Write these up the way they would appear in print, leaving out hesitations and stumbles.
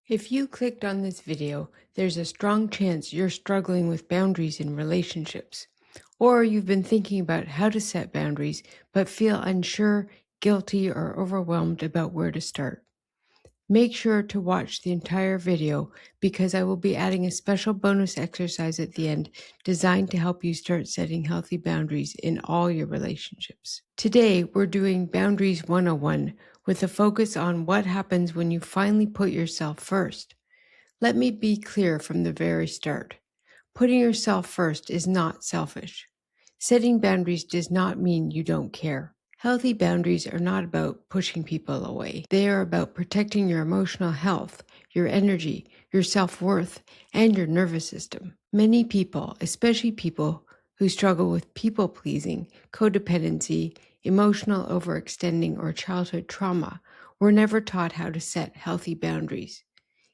If you clicked on this video, there's a strong chance you're struggling with boundaries in relationships, or you've been thinking about how to set boundaries but feel unsure, guilty, or overwhelmed about where to start. Make sure to watch the entire video because I will be adding a special bonus exercise at the end designed to help you start setting healthy boundaries in all your relationships. Today, we're doing Boundaries 101 with a focus on what happens when you finally put yourself first. Let me be clear from the very start. Putting yourself first is not selfish. Setting boundaries does not mean you don't care. Healthy boundaries are not about pushing people away. They are about protecting your emotional health, your energy, your self-worth, and your nervous system. Many people, especially people who struggle with people-pleasing, codependency, emotional overextending, or childhood trauma, were never taught how to set healthy boundaries.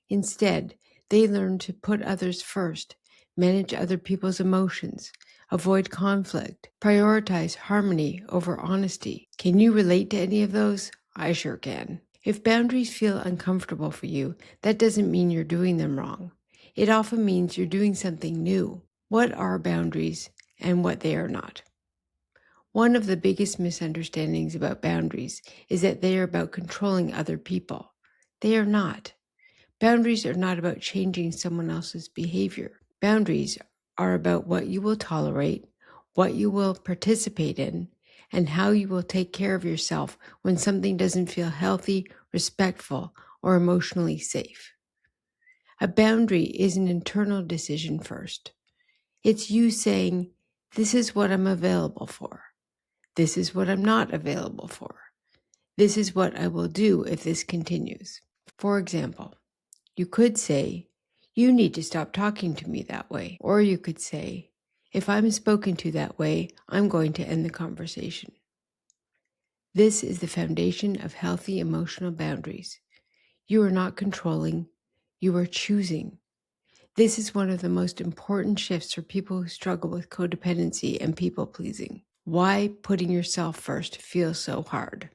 Instead, they learn to put others first, manage other people's emotions, avoid conflict, prioritize harmony over honesty. Can you relate to any of those? I sure can. If boundaries feel uncomfortable for you, that doesn't mean you're doing them wrong. It often means you're doing something new. What are boundaries and what they are not? One of the biggest misunderstandings about boundaries is that they are about controlling other people. They are not. Boundaries are not about changing someone else's behavior. Boundaries are about what you will tolerate, what you will participate in, and how you will take care of yourself when something doesn't feel healthy, respectful, or emotionally safe. A boundary is an internal decision first. It's you saying, this is what I'm available for. This is what I'm not available for. This is what I will do if this continues. For example, you could say, you need to stop talking to me that way. Or you could say, if I'm spoken to that way, I'm going to end the conversation. This is the foundation of healthy emotional boundaries. You are not controlling, you are choosing. This is one of the most important shifts for people who struggle with codependency and people-pleasing. Why putting yourself first feels so hard.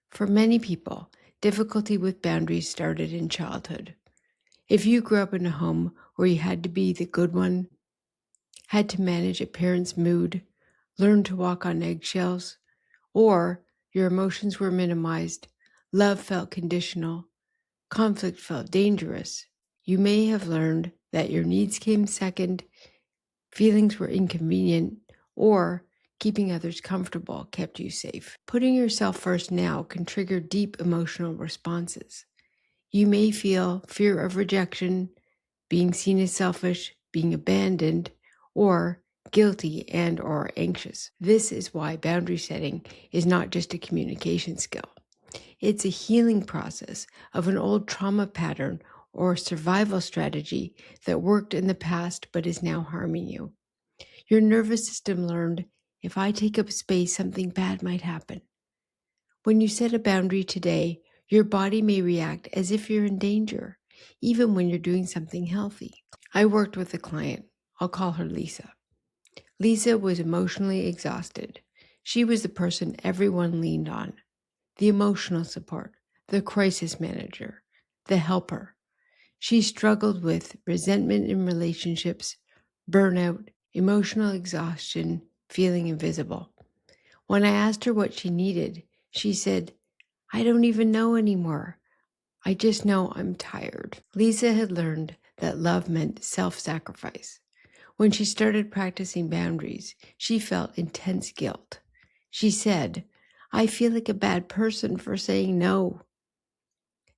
For many people, difficulty with boundaries started in childhood. If you grew up in a home where you had to be the good one, had to manage a parent's mood, learn to walk on eggshells, or your emotions were minimized, love felt conditional, conflict felt dangerous, you may have learned that your needs came second, feelings were inconvenient, or keeping others comfortable kept you safe. Putting yourself first now can trigger deep emotional responses. You may feel fear of rejection, being seen as selfish, being abandoned, or guilty and or anxious. This is why boundary setting is not just a communication skill. It's a healing process of an old trauma pattern or survival strategy that worked in the past but is now harming you. Your nervous system learned, if I take up space, something bad might happen. When you set a boundary today, your body may react as if you're in danger, even when you're doing something healthy. I worked with a client. I'll call her Lisa. Lisa was emotionally exhausted. She was the person everyone leaned on, the emotional support, the crisis manager, the helper. She struggled with resentment in relationships, burnout, emotional exhaustion, feeling invisible. When I asked her what she needed, she said, I don't even know anymore. I just know I'm tired. Lisa had learned that love meant self-sacrifice. When she started practicing boundaries, she felt intense guilt. She said, I feel like a bad person for saying no.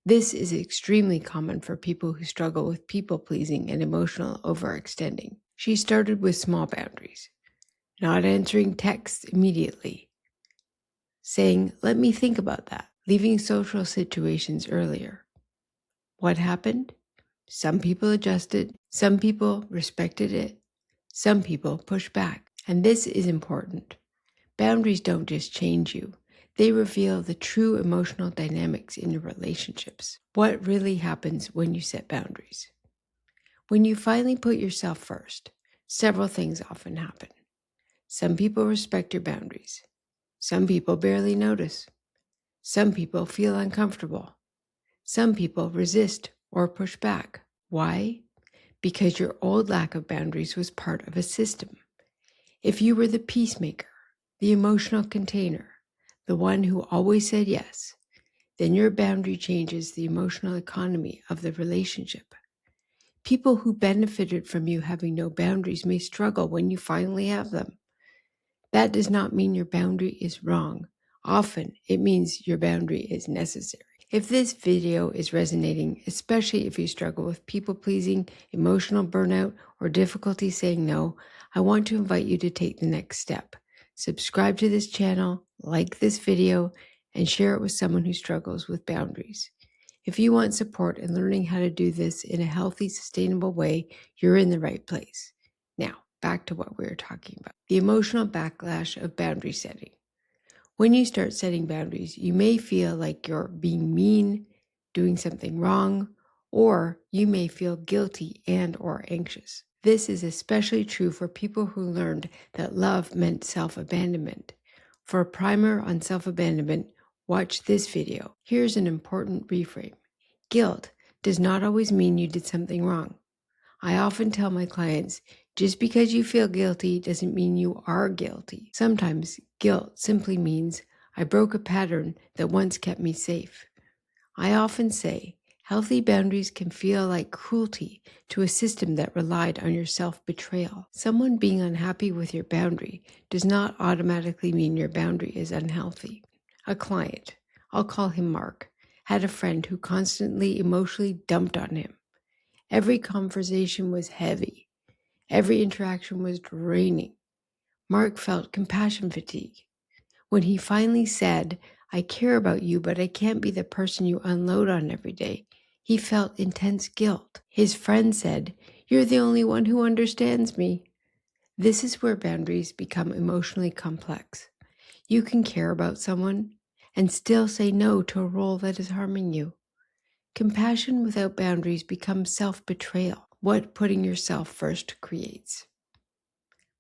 This is extremely common for people who struggle with people-pleasing and emotional overextending. She started with small boundaries, not answering texts immediately, saying, let me think about that, leaving social situations earlier. What happened? Some people adjusted, some people respected it, some people pushed back. And this is important. Boundaries don't just change you. They reveal the true emotional dynamics in your relationships. What really happens when you set boundaries? When you finally put yourself first, several things often happen. Some people respect your boundaries. Some people barely notice. Some people feel uncomfortable. Some people resist or push back. Why? Because your old lack of boundaries was part of a system. If you were the peacemaker, the emotional container, the one who always said yes, then your boundary changes the emotional economy of the relationship. People who benefited from you having no boundaries may struggle when you finally have them. That does not mean your boundary is wrong. Often, it means your boundary is necessary. If this video is resonating, especially if you struggle with people-pleasing, emotional burnout, or difficulty saying no, I want to invite you to take the next step. Subscribe to this channel, like this video, and share it with someone who struggles with boundaries. If you want support in learning how to do this in a healthy, sustainable way, you're in the right place. Now, back to what we were talking about. The emotional backlash of boundary setting. When you start setting boundaries, you may feel like you're being mean, doing something wrong, or you may feel guilty and or anxious. This is especially true for people who learned that love meant self-abandonment. For a primer on self-abandonment, watch this video. Here's an important reframe. Guilt does not always mean you did something wrong. I often tell my clients, just because you feel guilty doesn't mean you are guilty. Sometimes guilt simply means I broke a pattern that once kept me safe. I often say, healthy boundaries can feel like cruelty to a system that relied on your self-betrayal. Someone being unhappy with your boundary does not automatically mean your boundary is unhealthy. A client, I'll call him Mark, had a friend who constantly emotionally dumped on him. Every conversation was heavy. Every interaction was draining. Mark felt compassion fatigue. When he finally said, I care about you, but I can't be the person you unload on every day, he felt intense guilt. His friend said, you're the only one who understands me. This is where boundaries become emotionally complex. You can care about someone and still say no to a role that is harming you. Compassion without boundaries becomes self-betrayal, what putting yourself first creates.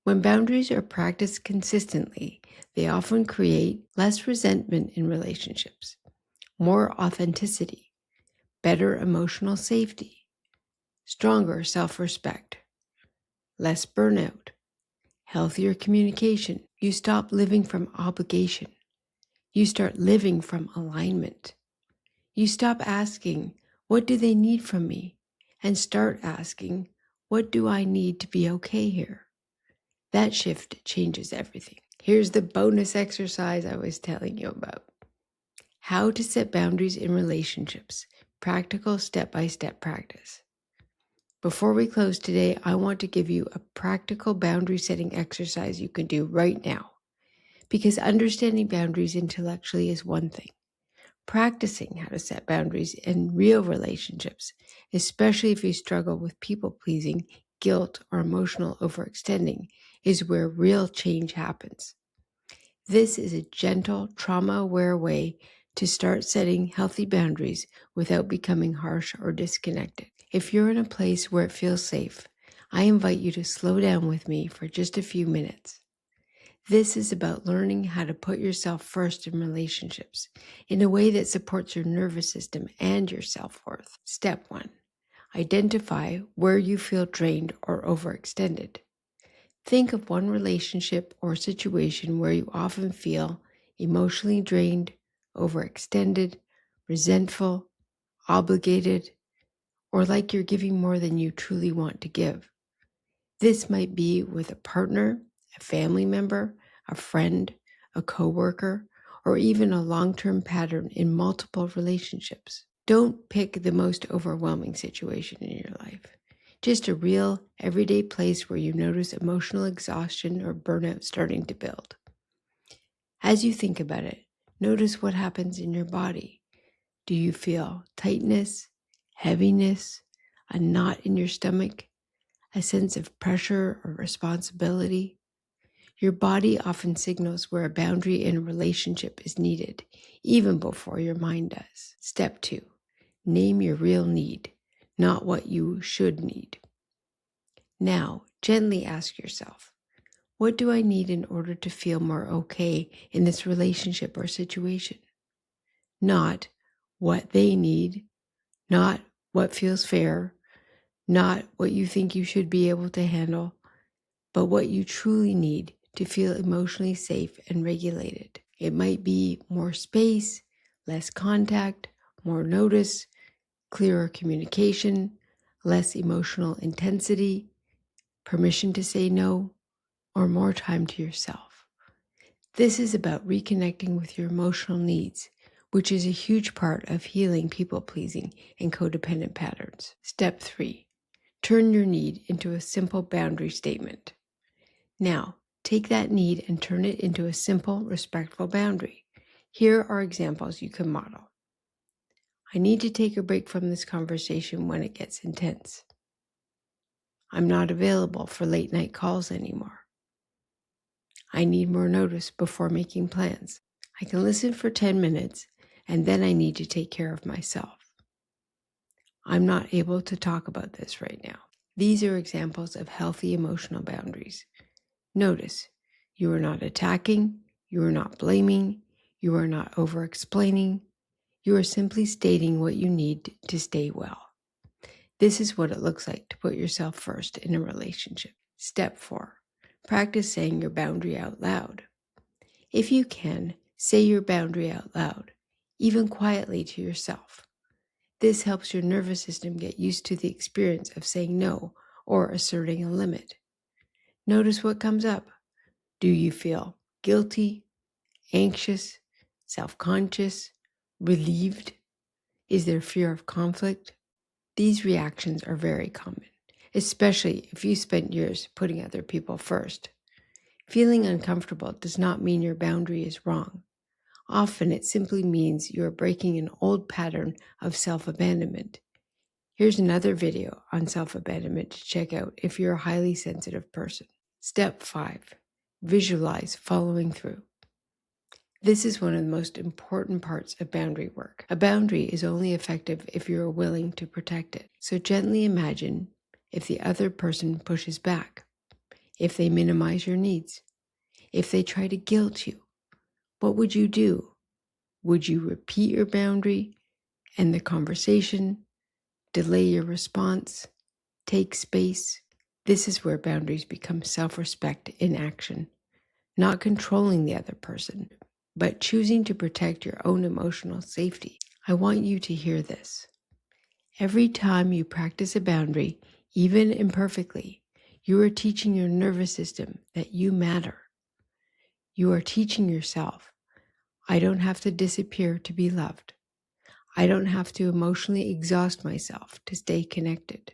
When boundaries are practiced consistently, they often create less resentment in relationships, more authenticity, better emotional safety, stronger self-respect, less burnout, healthier communication. You stop living from obligation. You start living from alignment. You stop asking, what do they need from me? And start asking, what do I need to be okay here? That shift changes everything. Here's the bonus exercise I was telling you about. How to set boundaries in relationships. Practical step-by-step practice. Before we close today, I want to give you a practical boundary setting exercise you can do right now. Because understanding boundaries intellectually is one thing. Practicing how to set boundaries in real relationships, especially if you struggle with people-pleasing, guilt, or emotional overextending, is where real change happens. This is a gentle, trauma-aware way to start setting healthy boundaries without becoming harsh or disconnected. If you're in a place where it feels safe, I invite you to slow down with me for just a few minutes. This is about learning how to put yourself first in relationships in a way that supports your nervous system and your self-worth. Step 1. Identify where you feel drained or overextended. Think of one relationship or situation where you often feel emotionally drained, overextended, resentful, obligated, or like you're giving more than you truly want to give. This might be with a partner, a family member, a friend, a coworker, or even a long-term pattern in multiple relationships. Don't pick the most overwhelming situation in your life. Just a real, everyday place where you notice emotional exhaustion or burnout starting to build. As you think about it, notice what happens in your body. Do you feel tightness, heaviness, a knot in your stomach, a sense of pressure or responsibility? Your body often signals where a boundary in a relationship is needed, even before your mind does. Step 2, name your real need, not what you should need. Now, gently ask yourself, what do I need in order to feel more okay in this relationship or situation? Not what they need, not what feels fair, not what you think you should be able to handle, but what you truly need to feel emotionally safe and regulated. It might be more space, less contact, more notice, clearer communication, less emotional intensity, permission to say no, or more time to yourself. This is about reconnecting with your emotional needs, which is a huge part of healing people-pleasing and codependent patterns. Step 3, turn your need into a simple boundary statement. Now, take that need and turn it into a simple, respectful boundary. Here are examples you can model. I need to take a break from this conversation when it gets intense. I'm not available for late night calls anymore. I need more notice before making plans. I can listen for 10 minutes and then I need to take care of myself. I'm not able to talk about this right now. These are examples of healthy emotional boundaries. Notice, you are not attacking, you are not blaming, you are not over-explaining. You are simply stating what you need to stay well. This is what it looks like to put yourself first in a relationship. Step 4, practice saying your boundary out loud. If you can, say your boundary out loud, even quietly to yourself. This helps your nervous system get used to the experience of saying no or asserting a limit. Notice what comes up. Do you feel guilty, anxious, self-conscious, relieved? Is there fear of conflict? These reactions are very common, especially if you spent years putting other people first. Feeling uncomfortable does not mean your boundary is wrong. Often it simply means you are breaking an old pattern of self-abandonment. Here's another video on self-abandonment to check out if you're a highly sensitive person. Step 5, visualize following through. This is one of the most important parts of boundary work. A boundary is only effective if you are willing to protect it. So gently imagine if the other person pushes back, if they minimize your needs, if they try to guilt you. What would you do? Would you repeat your boundary, end the conversation, delay your response, take space? This is where boundaries become self-respect in action, not controlling the other person, but choosing to protect your own emotional safety. I want you to hear this. Every time you practice a boundary, even imperfectly, you are teaching your nervous system that you matter. You are teaching yourself, I don't have to disappear to be loved. I don't have to emotionally exhaust myself to stay connected.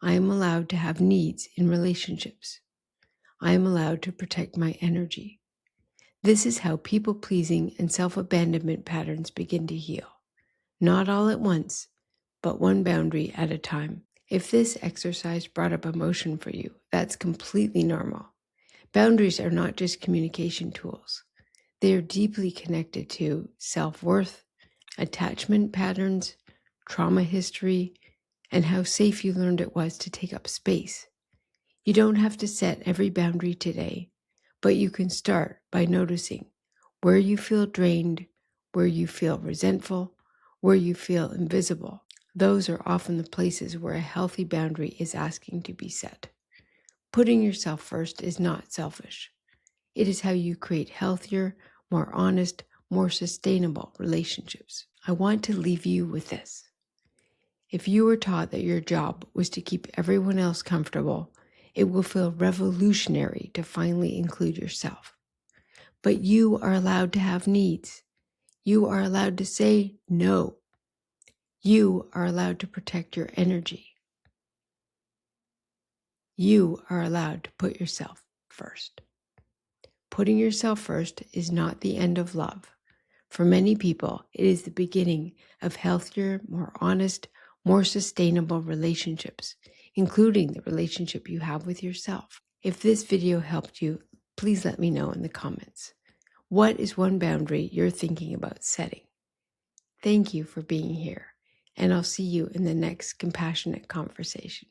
I am allowed to have needs in relationships. I am allowed to protect my energy. This is how people-pleasing and self-abandonment patterns begin to heal. Not all at once, but one boundary at a time. If this exercise brought up emotion for you, that's completely normal. Boundaries are not just communication tools. They are deeply connected to self-worth, attachment patterns, trauma history, and how safe you learned it was to take up space. You don't have to set every boundary today, but you can start by noticing where you feel drained, where you feel resentful, where you feel invisible. Those are often the places where a healthy boundary is asking to be set. Putting yourself first is not selfish. It is how you create healthier, more honest, more sustainable relationships. I want to leave you with this. If you were taught that your job was to keep everyone else comfortable, it will feel revolutionary to finally include yourself. But you are allowed to have needs. You are allowed to say no. You are allowed to protect your energy. You are allowed to put yourself first. Putting yourself first is not the end of love. For many people, it is the beginning of healthier, more honest, more sustainable relationships, including the relationship you have with yourself. If this video helped you, please let me know in the comments. What is one boundary you're thinking about setting? Thank you for being here, and I'll see you in the next compassionate conversation.